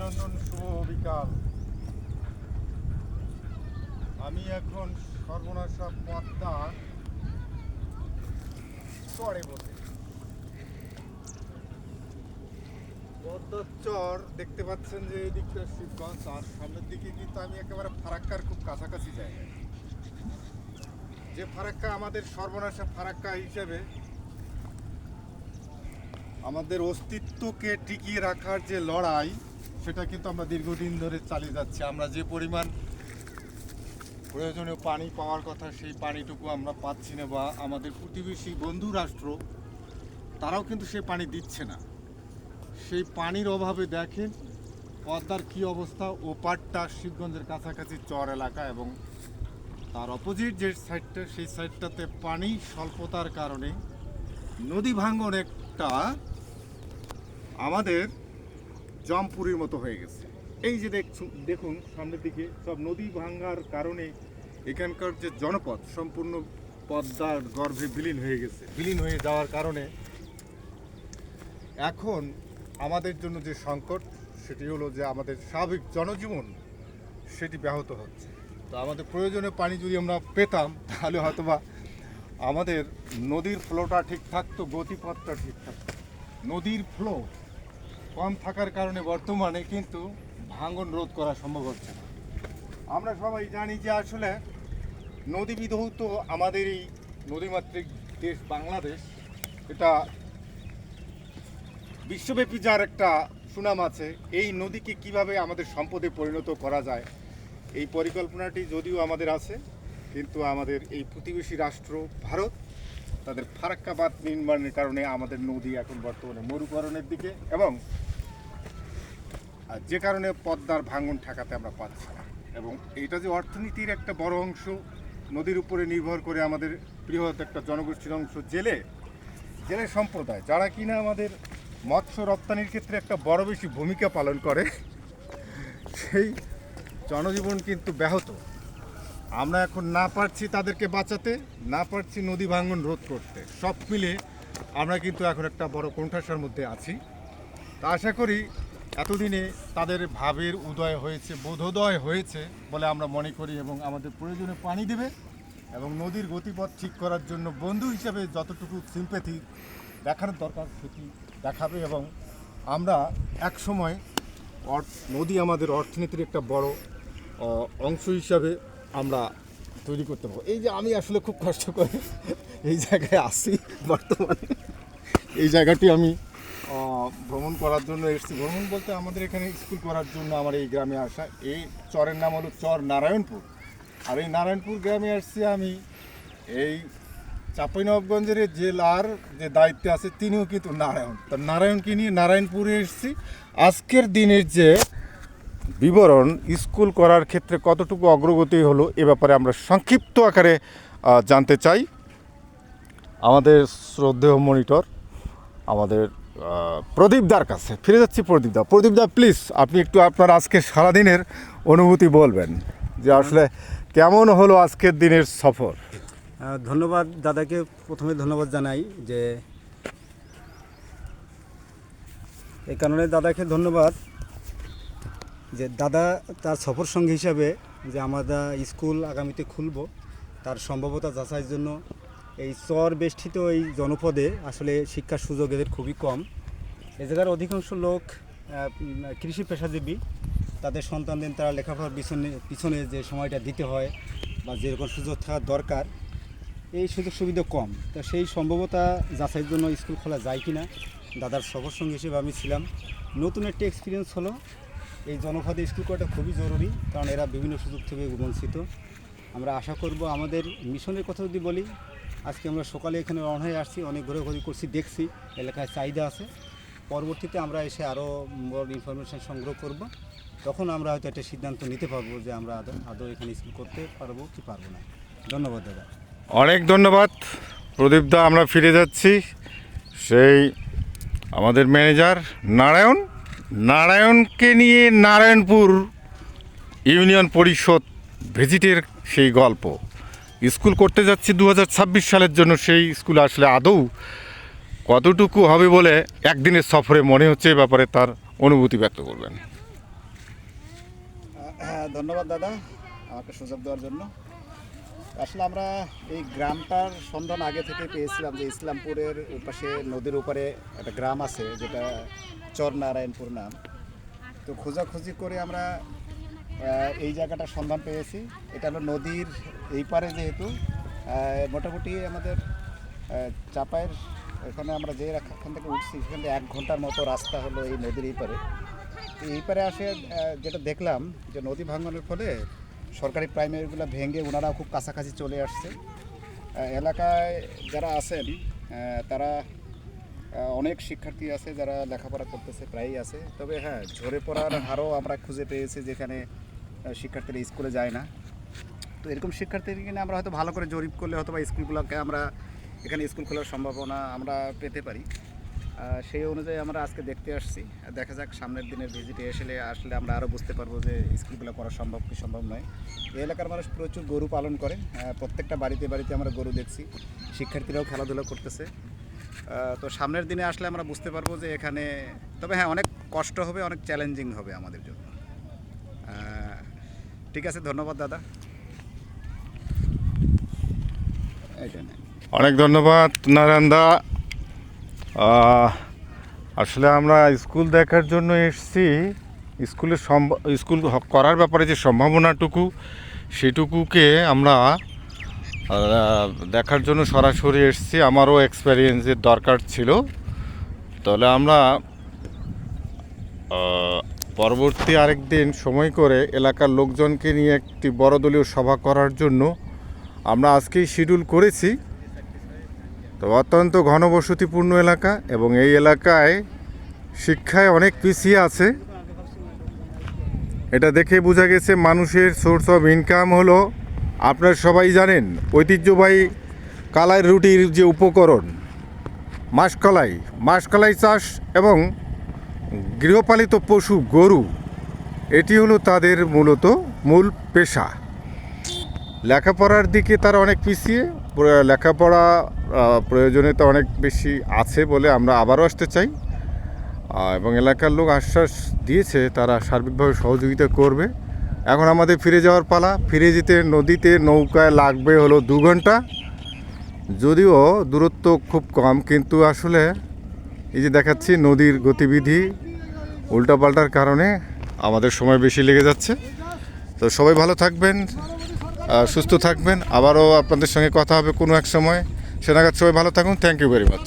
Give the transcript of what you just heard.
অভিনন্দন, শুভ বিকাল। আমি এখন সর্বনাশা পদ্মার চরে বসে। পদ্মার চর দেখতে পাচ্ছেন যে এই দিকটা শিবগঞ্জ, আর সামনের দিকে কিন্তু আমি একেবারে ফারাক্কার খুব কাছাকাছি জায়গায়। যে ফারাক্কা আমাদের সর্বনাশা ফারাক্কা হিসেবে আমাদের অস্তিত্বকে টিকিয়ে রাখার যে লড়াই, সেটা কিন্তু আমরা দীর্ঘদিন ধরে চালিয়ে যাচ্ছি। আমরা যে পরিমাণ প্রয়োজনীয় পানি পাওয়ার কথা সেই পানিটুকু আমরা পাচ্ছি না, বা আমাদের প্রতিবেশী বন্ধু রাষ্ট্র তারাও কিন্তু সেই পানি দিচ্ছে না। সেই পানির অভাবে দেখেন পদ্মার কী অবস্থা। ওপারটা শিবগঞ্জের কাছাকাছি চর এলাকা, এবং তার অপোজিট যে সাইডটা, সেই সাইডটাতে পানি স্বল্পতার কারণে নদী ভাঙন একটা আমাদের জমপুরির মতো হয়ে গেছে। এই যে দেখুন সামনের দিকে সব নদী ভাঙার কারণে এখানকার যে জনপদ সম্পূর্ণ পদ্মার গর্ভে বিলীন হয়ে গেছে। বিলীন হয়ে যাওয়ার কারণে এখন আমাদের জন্য যে সংকট, সেটি হলো যে আমাদের স্বাভাবিক জনজীবন সেটি ব্যাহত হচ্ছে। তো আমাদের প্রয়োজনীয় পানি যদি আমরা পেতাম, তাহলে হয়তোবা আমাদের নদীর ফ্লোটা ঠিক থাকতো, গতিপথটা ঠিক থাকতো। নদীর ফ্লো কম থাকার কারণে বর্তমানে কিন্তু ভাঙন রোধ করা সম্ভব হচ্ছে না। আমরা সবাই জানি যে আসলে নদী বিধৌত আমাদের এই নদীমাতৃক দেশ বাংলাদেশ, এটা বিশ্বব্যাপী যার একটা সুনাম আছে। এই নদীকে কিভাবে আমাদের সম্পদে পরিণত করা যায়, এই পরিকল্পনাটি যদিও আমাদের আছে, কিন্তু আমাদের এই প্রতিবেশী রাষ্ট্র ভারত তাদের ফারাক্কা বাঁধ নির্মাণের কারণে আমাদের নদী এখন বর্তমানে মরুকরণের দিকে, এবং যে কারণে পদ্মার ভাঙন ঠেকাতে আমরা পাচ্ছি না। এবং এইটা যে অর্থনীতির একটা বড় অংশ নদীর উপরে নির্ভর করে আমাদের বৃহৎ একটা জনগোষ্ঠীর অংশ জেলে সম্প্রদায়, যারা কিনা আমাদের মৎস্য রপ্তানির ক্ষেত্রে একটা বড় বেশি ভূমিকা পালন করে, সেই জনজীবন কিন্তু ব্যাহত। আমরা এখন না পারছি তাদেরকে বাঁচাতে, না পারছি নদী ভাঙন রোধ করতে। সব মিলে আমরা কিন্তু এখন একটা বড় কোণঠাসার মধ্যে আছি। তা আশা করি এতদিনে তাদের ভাবের উদয় হয়েছে, বোধোদয় হয়েছে বলে আমরা মনে করি, এবং আমাদের প্রয়োজনে পানি দেবে এবং নদীর গতিপথ ঠিক করার জন্য বন্ধু হিসেবে যতটুকু সিম্প্যাথি দেখানোর দরকার সেটি দেখাবে। এবং আমরা একসময় নদী আমাদের অর্থনীতির একটা বড় অংশ হিসাবে আমরা তৈরি করতে পারবো। এই যে আমি আসলে খুব কষ্ট করে এই জায়গায় আসি, বর্তমানে এই জায়গাটি আমি ভ্রমণ করার জন্য এসেছি। ভ্রমণ বলতে আমাদের এখানে স্কুল করার জন্য আমার এই গ্রামে আসা। এই চরের নাম হলো চর নারায়ণপুর। আর এই নারায়ণপুর গ্রামে আসছি আমি এই চাঁপাইনবাবগঞ্জের জেলার যে দায়িত্বে আছে তিনিও কিন্তু নারায়ণ। তো নারায়ণকে নিয়ে নারায়ণপুরে এসেছি। আজকের দিনের যে বিবরণ, স্কুল করার ক্ষেত্রে কতটুকু অগ্রগতি হলো এ ব্যাপারে আমরা সংক্ষিপ্ত আকারে জানতে চাই। আমাদের শ্রদ্ধেয় মনিটর আমাদের প্রদীপদার কাছে ফিরে যাচ্ছি। প্রদীপদা প্লিজ আপনি একটু আপনার আজকে সারাদিনের অনুভূতি বলবেন, যে আসলে কেমন হলো আজকের দিনের সফর। ধন্যবাদ দাদাকে, প্রথমে ধন্যবাদ জানাই যে এই কারণে দাদাকে ধন্যবাদ যে দাদা তার সফর সঙ্গী হিসাবে যে আমরা স্কুল আগামীতে খুলব তার সম্ভাব্যতা যাচাইয়ের জন্য এই চর বেষ্টিত এই জনপদে আসলে শিক্ষার সুযোগ এদের খুবই কম। এ জায়গার অধিকাংশ লোক কৃষি পেশাজীবী, তাদের সন্তানদের তারা লেখাপড়ার পিছনে যে সময়টা দিতে হয় বা যেরকম সুযোগ থাকার দরকার, এই সুযোগ সুবিধা কম। তা সেই সম্ভাব্যতা যাচাইয়ের জন্য স্কুল খোলা যায় কি না দাদার সফর সঙ্গী হিসেবে আমি ছিলাম। নতুন একটা এক্সপিরিয়েন্স হলো। এই জনপদে স্কুল করাটা খুবই জরুরি, কারণ এরা বিভিন্ন সুযোগ থেকে বঞ্চিত। আমরা আশা করব আমাদের মিশনের কথা যদি বলি, আজকে আমরা সকালে এখানে রওনা হয়ে আসছি, অনেক ঘোরাঘুরি করছি, দেখছি এলাকায় চাহিদা আছে। পরবর্তীতে আমরা এসে আরও বড় ইনফরমেশান সংগ্রহ করব, তখন আমরা হয়তো একটা সিদ্ধান্ত নিতে পারবো যে আমরা আদৌ এখানে স্কুল করতে পারবো কি পারবো না। ধন্যবাদ দাদা। অনেক ধন্যবাদ প্রদীপদা। আমরা ফিরে যাচ্ছি সেই আমাদের ম্যানেজার নারায়ণকে নিয়ে নারায়ণপুর ইউনিয়ন পরিষদ ভিজিটের সেই গল্প। স্কুল করতে যাচ্ছি 2026 সালের জন্য। সেই স্কুল আসলে আদৌ কতটুকু হবে বলে একদিনের সফরে মনে হচ্ছে, এ ব্যাপারে তার অনুভূতি ব্যক্ত করবেন। ধন্যবাদ দাদা আমাকে সুযোগ দেওয়ার জন্য। আসলে আমরা এই গ্রামটার সন্ধান আগে থেকে পেয়েছিলাম যে ইসলামপুরের পাশে নদীর উপরে একটা গ্রাম আছে যেটা চরনারায়ণপুর নাম। তো খোঁজাখুঁজি করে আমরা এই জায়গাটার সন্ধান পেয়েছি। এটা হলো নদীর এই পারে, যেহেতু মোটামুটি আমাদের চাপায়ের এখানে আমরা যে এখান থেকে উঠছি সেখান থেকে 1 ঘন্টার মতো রাস্তা হলো এই নদীর এই পারে। এই পারে আসে যেটা দেখলাম যে নদী ভাঙনের ফলে সরকারি প্রাইমারিগুলো ভেঙে ওনারা খুব কাছাকাছি চলে আসছে। এলাকায় যারা আছেন তারা অনেক শিক্ষার্থী আছে যারা লেখাপড়া করতেছে, প্রায়ই আছে। তবে হ্যাঁ, ঝরে পড়ার হারও আমরা খুঁজে পেয়েছি যেখানে শিক্ষার্থীরা স্কুলে যায় না। তো এরকম শিক্ষার্থীদেরকে নিয়ে আমরা হয়তো ভালো করে জরিপ করলে হয়তো বা স্কুলগুলোকে আমরা এখানে স্কুল খোলার সম্ভাবনা আমরা পেতে পারি। সেই অনুযায়ী আমরা আজকে দেখতে আসছি। দেখা যাক সামনের দিনের ভিজিটে আসলে আমরা আরও বুঝতে পারবো যে স্কুলগুলো করা সম্ভব কি সম্ভব নয়। এই এলাকার মানুষ প্রচুর গরু পালন করে, প্রত্যেকটা বাড়িতে বাড়িতে আমরা গরু দেখছি, শিক্ষার্থীরাও খেলাধুলা করতেছে। তো সামনের দিনে আসলে আমরা বুঝতে পারবো যে এখানে, তবে হ্যাঁ অনেক কষ্ট হবে, অনেক চ্যালেঞ্জিং হবে আমাদের জন্য। ঠিক আছে, ধন্যবাদ দাদা। এইটা নেন। অনেক ধন্যবাদ নারায়ণদা। আসলে আমরা স্কুল দেখার জন্য এসেছি। স্কুল করার ব্যাপারে যে সম্ভাবনাটুকু সেটুকুকে আমরা দেখার জন্য সরাসরি এসেছি। আমারও এক্সপেরিয়েন্সের দরকার ছিল। তাহলে আমরা পরবর্তী আরেকদিন সময় করে এলাকার লোকজনকে নিয়ে একটি বড় দলীয় সভা করার জন্য আমরা আজকেই শিডিউল করেছি। তো অত্যন্ত ঘনবসতিপূর্ণ এলাকা এবং এই এলাকায় শিক্ষায় অনেক পিছিয়ে আছে। এটা দেখে বোঝা গেছে মানুষের সোর্স অফ ইনকাম হলো, আপনারা সবাই জানেন, ঐতিহ্যবাহী কালাই রুটির যে উপকরণ মাসকলাই চাষ এবং গৃহপালিত পশু গরু, এটি হলো তাদের মূল পেশা। লেখাপড়ার দিকে তারা অনেক পিছিয়ে, লেখাপড়া প্রয়োজনীয়তা অনেক বেশি আছে বলে আমরা আবারও আসতে চাই। এবং এলাকার লোক আশ্বাস দিয়েছে তারা সার্বিকভাবে সহযোগিতা করবে। এখন আমাদের ফিরে যাওয়ার পালা। ফিরে যেতে নদীতে নৌকায় লাগবে হলো 2 ঘন্টা। যদিও দূরত্ব খুব কম, কিন্তু আসলে এই যে দেখাচ্ছি নদীর গতিবিধি উল্টাপাল্টার কারণে আমাদের সময় বেশি লেগে যাচ্ছে। তো সবাই ভালো থাকবেন, সুস্থ থাকবেন। আবারও আপনাদের সঙ্গে কথা হবে কোনো এক সময়। সে নাগাদ সবাই ভালো থাকুন। Thank you very much.